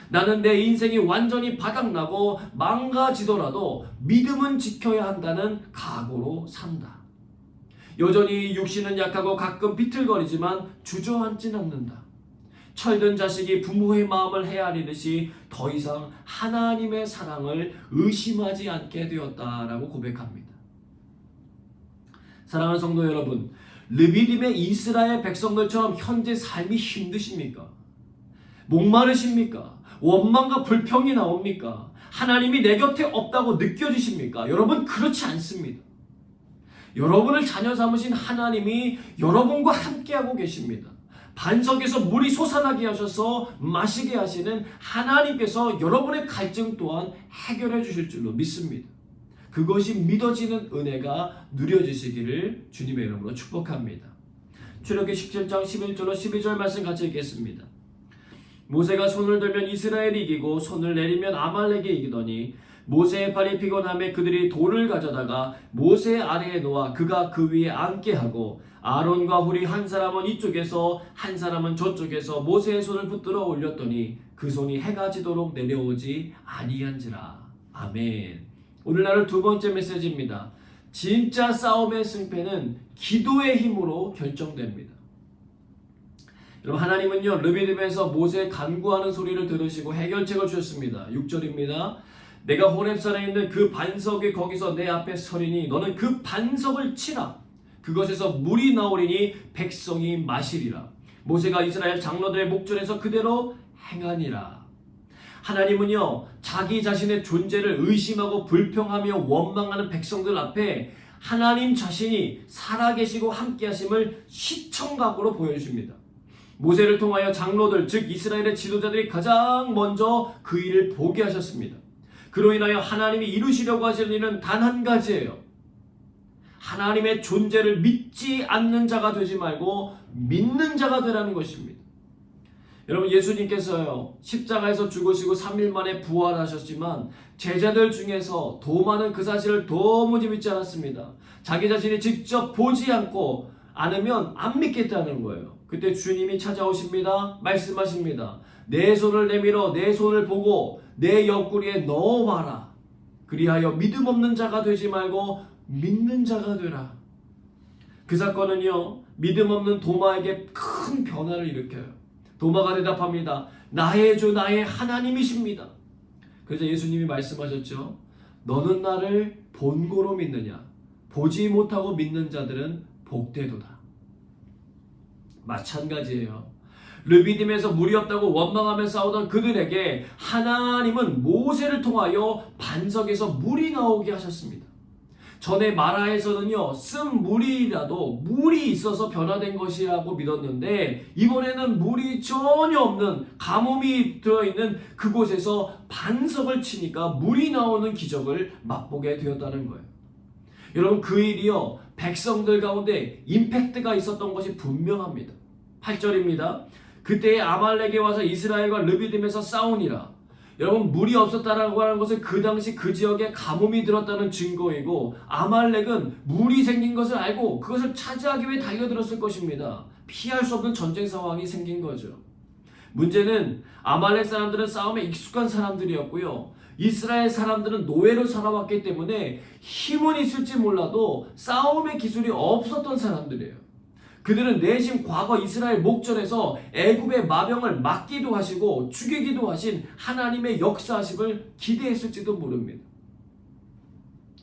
[SPEAKER 1] 나는 내 인생이 완전히 바닥나고 망가지더라도 믿음은 지켜야 한다는 각오로 산다. 여전히 육신은 약하고 가끔 비틀거리지만 주저앉진 않는다. 철든 자식이 부모의 마음을 헤아리듯이 더 이상 하나님의 사랑을 의심하지 않게 되었다라고 고백합니다. 사랑하는 성도 여러분, 르비딤의 이스라엘 백성들처럼 현재 삶이 힘드십니까? 목마르십니까? 원망과 불평이 나옵니까? 하나님이 내 곁에 없다고 느껴지십니까? 여러분, 그렇지 않습니다. 여러분을 자녀 삼으신 하나님이 여러분과 함께하고 계십니다. 반석에서 물이 솟아나게 하셔서 마시게 하시는 하나님께서 여러분의 갈증 또한 해결해 주실 줄로 믿습니다. 그것이 믿어지는 은혜가 누려지시기를 주님의 이름으로 축복합니다. 출애굽기 17장 11절로 12절 말씀 같이 읽겠습니다. 모세가 손을 들면 이스라엘이 이기고 손을 내리면 아말렉이 이기더니 모세의 발이 피곤함에 그들이 돌을 가져다가 모세 아래에 놓아 그가 그 위에 앉게 하고 아론과 훌이 한 사람은 이쪽에서 한 사람은 저쪽에서 모세의 손을 붙들어 올렸더니 그 손이 해가 지도록 내려오지 아니한지라. 아멘. 오늘날 두 번째 메시지입니다. 진짜 싸움의 승패는 기도의 힘으로 결정됩니다. 여러분, 하나님은요 르비딤에서 모세의 간구하는 소리를 들으시고 해결책을 주셨습니다. 6절입니다. 내가 호렙산에 있는 그 반석이 거기서 내 앞에 서리니 너는 그 반석을 치라. 그것에서 물이 나오리니 백성이 마시리라. 모세가 이스라엘 장로들의 목전에서 그대로 행하니라. 하나님은요 자기 자신의 존재를 의심하고 불평하며 원망하는 백성들 앞에 하나님 자신이 살아계시고 함께하심을 시청각으로 보여주십니다. 모세를 통하여 장로들 즉 이스라엘의 지도자들이 가장 먼저 그 일을 보게 하셨습니다. 그로 인하여 하나님이 이루시려고 하시는 일은 단 한 가지예요. 하나님의 존재를 믿지 않는 자가 되지 말고 믿는 자가 되라는 것입니다. 여러분, 예수님께서요 십자가에서 죽으시고 3일 만에 부활하셨지만 제자들 중에서 도마는 그 사실을 도무지 믿지 않았습니다. 자기 자신이 직접 보지 않으면 안 믿겠다는 거예요. 그때 주님이 찾아오십니다. 말씀하십니다. 내 손을 내밀어 내 손을 보고 내 옆구리에 넣어봐라. 그리하여 믿음 없는 자가 되지 말고 믿는 자가 되라. 그 사건은요 믿음 없는 도마에게 큰 변화를 일으켜요. 도마가 대답합니다. 나의 주 나의 하나님이십니다. 그래서 예수님이 말씀하셨죠. 너는 나를 본고로 믿느냐? 보지 못하고 믿는 자들은 복되도다. 마찬가지예요. 르비딤에서 물이 없다고 원망하며 싸우던 그들에게 하나님은 모세를 통하여 반석에서 물이 나오게 하셨습니다. 전에 마라에서는요 쓴 물이라도 물이 있어서 변화된 것이라고 믿었는데 이번에는 물이 전혀 없는 가뭄이 들어있는 그곳에서 반석을 치니까 물이 나오는 기적을 맛보게 되었다는 거예요. 여러분, 그 일이요 백성들 가운데 임팩트가 있었던 것이 분명합니다. 8절입니다. 그때에 아말렉에 와서 이스라엘과 르비딤에서 싸우니라. 여러분, 물이 없었다라고 하는 것은 그 당시 그 지역에 가뭄이 들었다는 증거이고 아말렉은 물이 생긴 것을 알고 그것을 차지하기 위해 달려들었을 것입니다. 피할 수 없는 전쟁 상황이 생긴 거죠. 문제는 아말렉 사람들은 싸움에 익숙한 사람들이었고요. 이스라엘 사람들은 노예로 살아왔기 때문에 힘은 있을지 몰라도 싸움의 기술이 없었던 사람들이에요. 그들은 내심 과거 이스라엘 목전에서 애굽의 마병을 막기도 하시고 죽이기도 하신 하나님의 역사하심을 기대했을지도 모릅니다.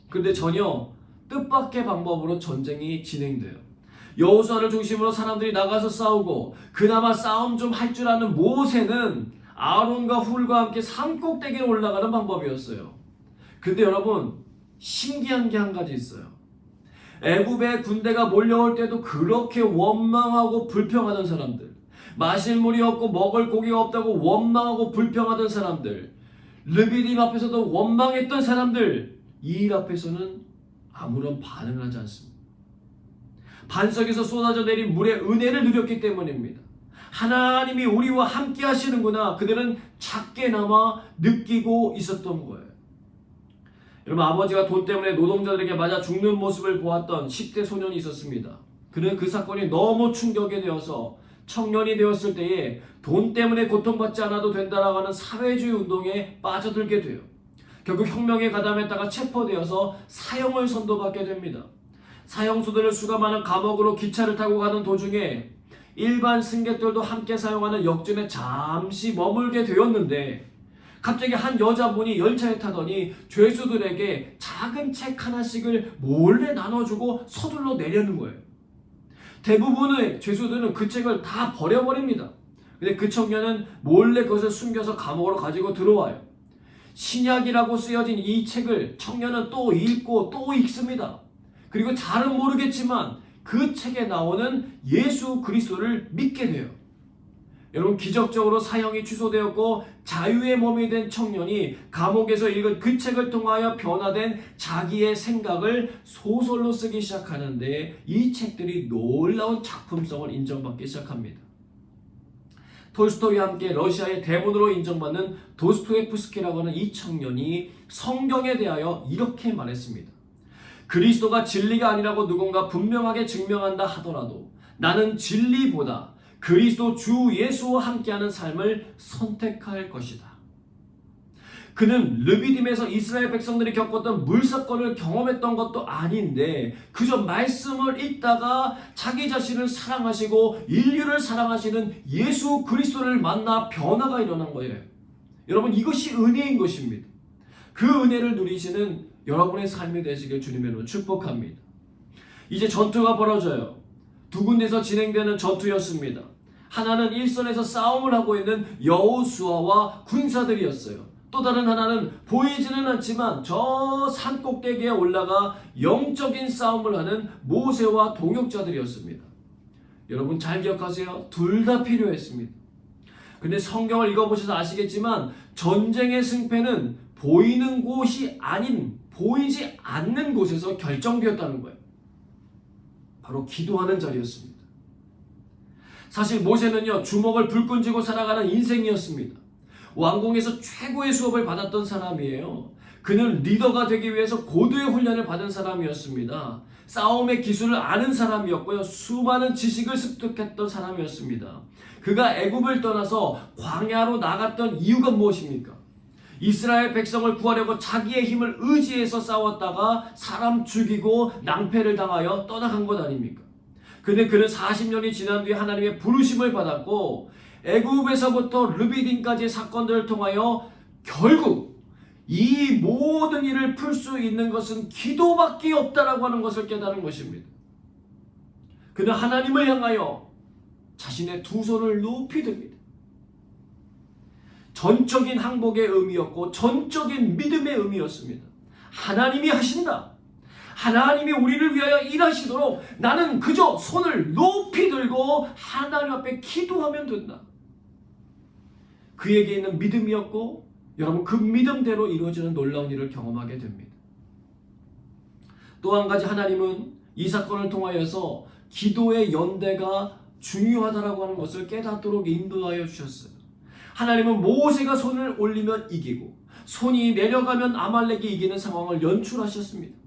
[SPEAKER 1] 그런데 전혀 뜻밖의 방법으로 전쟁이 진행돼요. 여호수아를 중심으로 사람들이 나가서 싸우고 그나마 싸움 좀 할 줄 아는 모세는 아론과 훌과 함께 산꼭대기에 올라가는 방법이었어요. 근데 여러분, 신기한 게 한 가지 있어요. 애굽의 군대가 몰려올 때도 그렇게 원망하고 불평하던 사람들, 마실 물이 없고 먹을 고기가 없다고 원망하고 불평하던 사람들, 르비딤 앞에서도 원망했던 사람들, 이 일 앞에서는 아무런 반응을 하지 않습니다. 반석에서 쏟아져 내린 물의 은혜를 누렸기 때문입니다. 하나님이 우리와 함께 하시는구나, 그들은 작게나마 느끼고 있었던 거예요. 여러분, 아버지가 돈 때문에 노동자들에게 맞아 죽는 모습을 보았던 10대 소년이 있었습니다. 그는 그 사건이 너무 충격이 되어서 청년이 되었을 때에 돈 때문에 고통받지 않아도 된다라고 하는 사회주의 운동에 빠져들게 돼요. 결국 혁명에 가담했다가 체포되어서 사형을 선고받게 됩니다. 사형수들을 수감하는 감옥으로 기차를 타고 가는 도중에 일반 승객들도 함께 사용하는 역전에 잠시 머물게 되었는데 갑자기 한 여자분이 열차에 타더니 죄수들에게 작은 책 하나씩을 몰래 나눠주고 서둘러 내려는 거예요. 대부분의 죄수들은 그 책을 다 버려버립니다. 근데 그 청년은 몰래 그것을 숨겨서 감옥으로 가지고 들어와요. 신약이라고 쓰여진 이 책을 청년은 또 읽고 또 읽습니다. 그리고 잘은 모르겠지만 그 책에 나오는 예수 그리스도를 믿게 돼요. 여러분, 기적적으로 사형이 취소되었고 자유의 몸이 된 청년이 감옥에서 읽은 그 책을 통하여 변화된 자기의 생각을 소설로 쓰기 시작하는데 이 책들이 놀라운 작품성을 인정받기 시작합니다. 톨스토이와 함께 러시아의 대본으로 인정받는 도스토옙스키라고 하는 이 청년이 성경에 대하여 이렇게 말했습니다. 그리스도가 진리가 아니라고 누군가 분명하게 증명한다 하더라도 나는 진리보다 그리스도 주 예수와 함께하는 삶을 선택할 것이다. 그는 르비딤에서 이스라엘 백성들이 겪었던 물사건을 경험했던 것도 아닌데 그저 말씀을 읽다가 자기 자신을 사랑하시고 인류를 사랑하시는 예수 그리스도를 만나 변화가 일어난 거예요. 여러분, 이것이 은혜인 것입니다. 그 은혜를 누리시는 여러분의 삶이 되시길 주님의 이름으로 축복합니다. 이제 전투가 벌어져요. 두 군데서 진행되는 전투였습니다. 하나는 일선에서 싸움을 하고 있는 여호수아와 군사들이었어요. 또 다른 하나는 보이지는 않지만 저 산 꼭대기에 올라가 영적인 싸움을 하는 모세와 동역자들이었습니다. 여러분 잘 기억하세요. 둘 다 필요했습니다. 근데 성경을 읽어보셔서 아시겠지만 전쟁의 승패는 보이는 곳이 아닌 보이지 않는 곳에서 결정되었다는 거예요. 바로 기도하는 자리였습니다. 사실 모세는요, 주먹을 불끈 쥐고 살아가는 인생이었습니다. 왕궁에서 최고의 수업을 받았던 사람이에요. 그는 리더가 되기 위해서 고도의 훈련을 받은 사람이었습니다. 싸움의 기술을 아는 사람이었고요. 수많은 지식을 습득했던 사람이었습니다. 그가 애굽을 떠나서 광야로 나갔던 이유가 무엇입니까? 이스라엘 백성을 구하려고 자기의 힘을 의지해서 싸웠다가 사람 죽이고 낭패를 당하여 떠나간 것 아닙니까? 근데 그는 40년이 지난 뒤에 하나님의 부르심을 받았고 애굽에서부터 르비딤까지의 사건들을 통하여 결국 이 모든 일을 풀 수 있는 것은 기도밖에 없다라고 하는 것을 깨달은 것입니다. 그는 하나님을 향하여 자신의 두 손을 높이 듭니다. 전적인 항복의 의미였고 전적인 믿음의 의미였습니다. 하나님이 하신다. 하나님이 우리를 위하여 일하시도록 나는 그저 손을 높이 들고 하나님 앞에 기도하면 된다. 그에게 있는 믿음이었고 여러분 그 믿음대로 이루어지는 놀라운 일을 경험하게 됩니다. 또 한 가지 하나님은 이 사건을 통하여서 기도의 연대가 중요하다라고 하는 것을 깨닫도록 인도하여 주셨어요. 하나님은 모세가 손을 올리면 이기고 손이 내려가면 아말렉이 이기는 상황을 연출하셨습니다.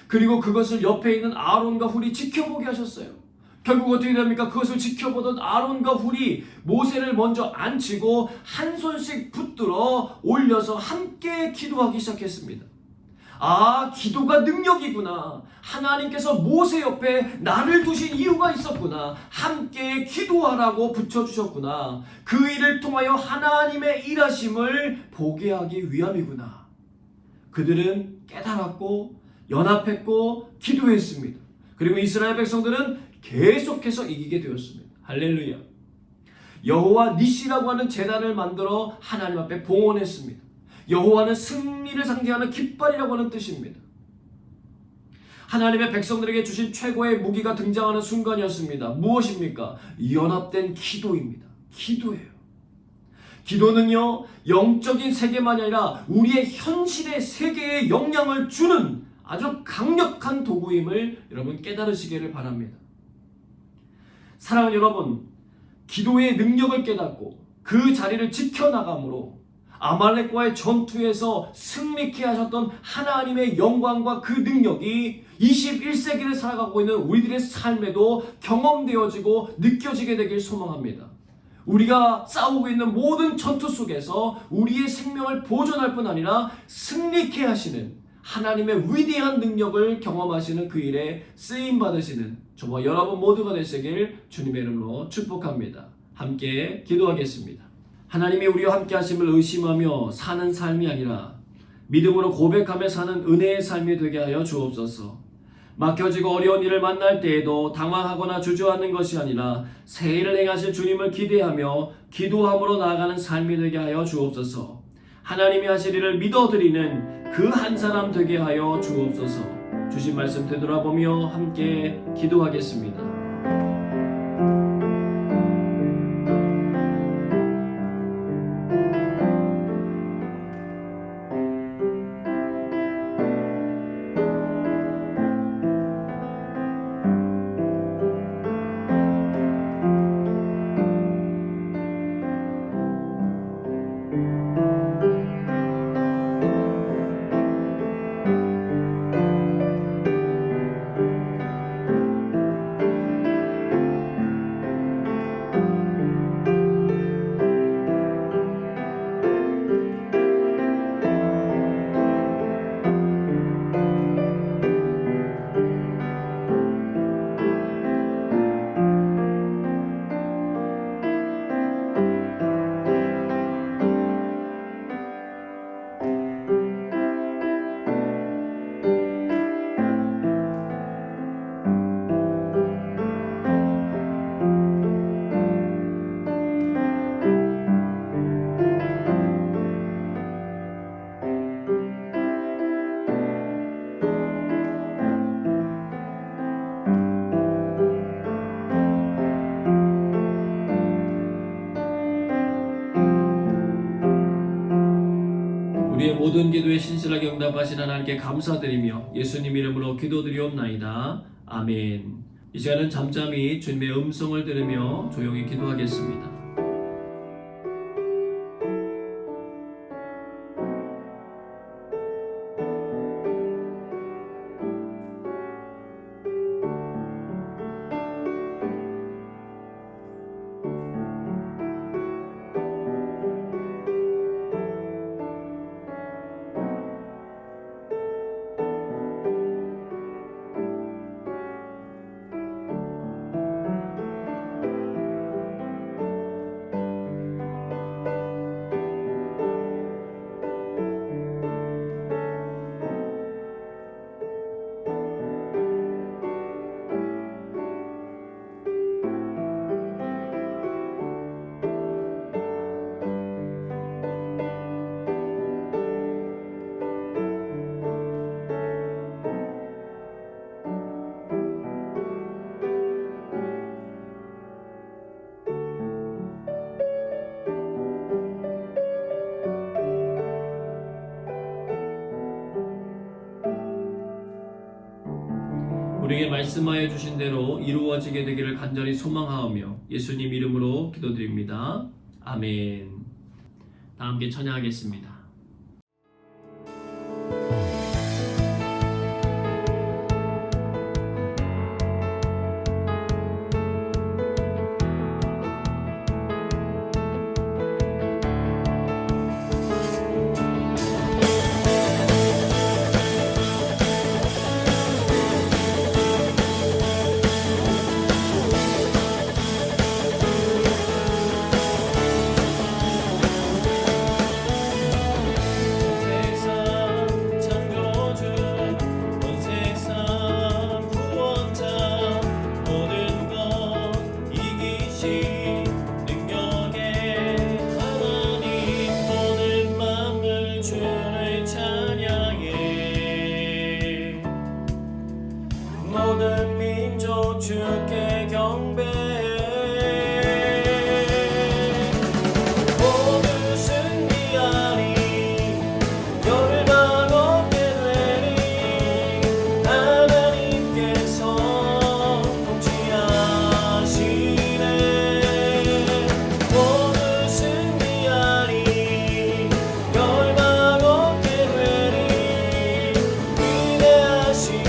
[SPEAKER 1] 그리고 그것을 옆에 있는 아론과 훌이 지켜보게 하셨어요. 결국 어떻게 됩니까? 그것을 지켜보던 아론과 훌이 모세를 먼저 앉히고 한 손씩 붙들어 올려서 함께 기도하기 시작했습니다. 아, 기도가 능력이구나. 하나님께서 모세 옆에 나를 두신 이유가 있었구나. 함께 기도하라고 붙여주셨구나. 그 일을 통하여 하나님의 일하심을 보게 하기 위함이구나. 그들은 깨달았고 연합했고 기도했습니다. 그리고 이스라엘 백성들은 계속해서 이기게 되었습니다. 할렐루야. 여호와 니시라고 하는 제단을 만들어 하나님 앞에 봉헌했습니다. 여호와는 승리를 상징하는 깃발이라고 하는 뜻입니다. 하나님의 백성들에게 주신 최고의 무기가 등장하는 순간이었습니다. 무엇입니까? 연합된 기도입니다. 기도예요. 기도는요, 영적인 세계만이 아니라 우리의 현실의 세계에 영향을 주는 아주 강력한 도구임을 여러분 깨달으시기를 바랍니다. 사랑하는 여러분, 기도의 능력을 깨닫고 그 자리를 지켜나감으로 아말렉과의 전투에서 승리케 하셨던 하나님의 영광과 그 능력이 21세기를 살아가고 있는 우리들의 삶에도 경험되어지고 느껴지게 되길 소망합니다. 우리가 싸우고 있는 모든 전투 속에서 우리의 생명을 보존할 뿐 아니라 승리케 하시는 하나님의 위대한 능력을 경험하시는 그 일에 쓰임받으시는 저와 여러분 모두가 되시길 주님의 이름으로 축복합니다. 함께 기도하겠습니다. 하나님이 우리와 함께 하심을 의심하며 사는 삶이 아니라 믿음으로 고백하며 사는 은혜의 삶이 되게 하여 주옵소서. 막혀지고 어려운 일을 만날 때에도 당황하거나 주저앉는 것이 아니라 새 일을 행하실 주님을 기대하며 기도함으로 나아가는 삶이 되게 하여 주옵소서. 하나님이 하실 일을 믿어드리는 그 한 사람 되게 하여 주옵소서. 주신 말씀 되돌아보며 함께 기도하겠습니다. 모든 기도에 신실하게 응답하신 하나님께 감사드리며 예수님 이름으로 기도드리옵나이다. 아멘. 이 시간은 잠잠히 주님의 음성을 들으며 조용히 기도하겠습니다. 우리에게 말씀하여 주신 대로 이루어지게 되기를 간절히 소망하오며 예수님 이름으로 기도드립니다. 아멘. 다 함께 찬양하겠습니다.
[SPEAKER 2] 모든 민족 주께 경배해. 모두 승리하리 열방 얻게 되리. 하나님께서 통치하시네. 모두 승리하리 열방 얻게 되리. 위대하신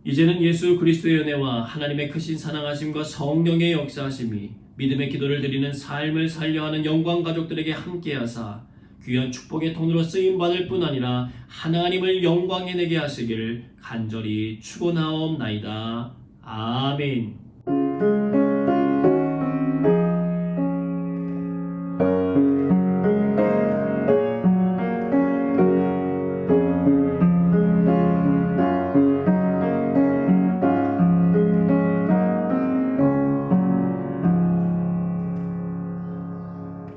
[SPEAKER 1] 이제는 예수 그리스도의 은혜와 하나님의 크신 사랑하심과 성령의 역사하심이 믿음의 기도를 드리는 삶을 살려하는 영광 가족들에게 함께하사 귀한 축복의 통로로 쓰임받을 뿐 아니라 하나님을 영광에 내게 하시길 간절히 축원하옵나이다. 아멘.